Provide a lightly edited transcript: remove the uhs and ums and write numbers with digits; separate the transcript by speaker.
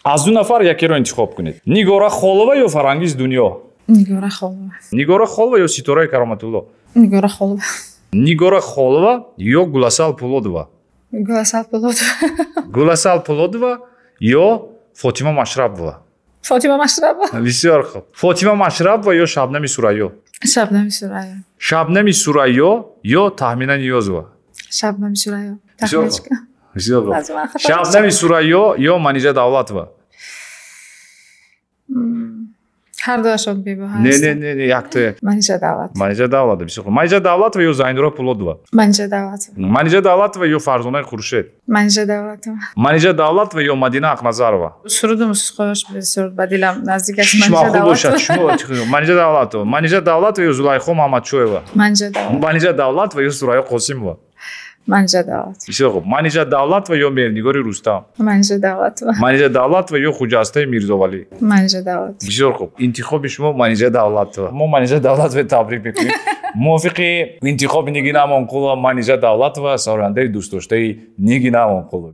Speaker 1: از دو نفر یکی رو انتخاب کنید. نگاره خالوه یا فرانگیز دنیا؟
Speaker 2: نگاره خالوه.
Speaker 1: نگاره خالوه یا ستاره کرامت الله؟
Speaker 2: نگاره خالوه.
Speaker 1: نگاره خالوه یا گلاسال پولودова؟
Speaker 2: گلاسال پولودова.
Speaker 1: گلاسال پولودова یا فاطمه مشربова؟
Speaker 2: فاطمه مشربова.
Speaker 1: بسیار خوب. فاطمه مشربова یا شبنم سوریا؟
Speaker 2: شبنم سوریا.
Speaker 1: شبنم سوریا یا تهمینه نیازова؟
Speaker 2: شبنم سوریا.
Speaker 1: بسیار خوب. بسیار خوب. شبنم سوریا یا منیژه دولتova؟
Speaker 2: هر دوشون بی‌به هست.
Speaker 1: نه یک تو یک.
Speaker 2: منیژه دولت.
Speaker 1: منیژه دولت بسیار خوب. منیژه دولت و یا زاینورا پولودова؟
Speaker 2: منیژه دولت.
Speaker 1: منیژه دولت و یا فرزانه خورشید؟
Speaker 2: منیژه دولت.
Speaker 1: منیژه دولت و یا مدینه اقنظرova؟
Speaker 2: سرودم خوش سرود بدیلم نزدیک است
Speaker 1: منیژه
Speaker 2: منیژه
Speaker 1: دولت.
Speaker 2: دولت.
Speaker 1: منیژه دولت. منیژه دولت و یا زلیخا محمدشویeva؟
Speaker 2: منیژه دولت.
Speaker 1: منیژه دولت و یا سوریا قاسمova؟
Speaker 2: منیژه دولت.
Speaker 1: بسیار خوب. منیژه دولت و یا میرنگاری رستم؟
Speaker 2: منیژه دولت.
Speaker 1: منیژه دولت و یا خوجسته میرزاولی؟
Speaker 2: منیژه دولت.
Speaker 1: بسیار خوب. انتخاب شما منیژه دولت. ما منیژه دولت رو تبریک میکنیم. موافقی انتخاب نگین امانقول و منیژه دولت و سازنده دوست داشته نگین امانقول.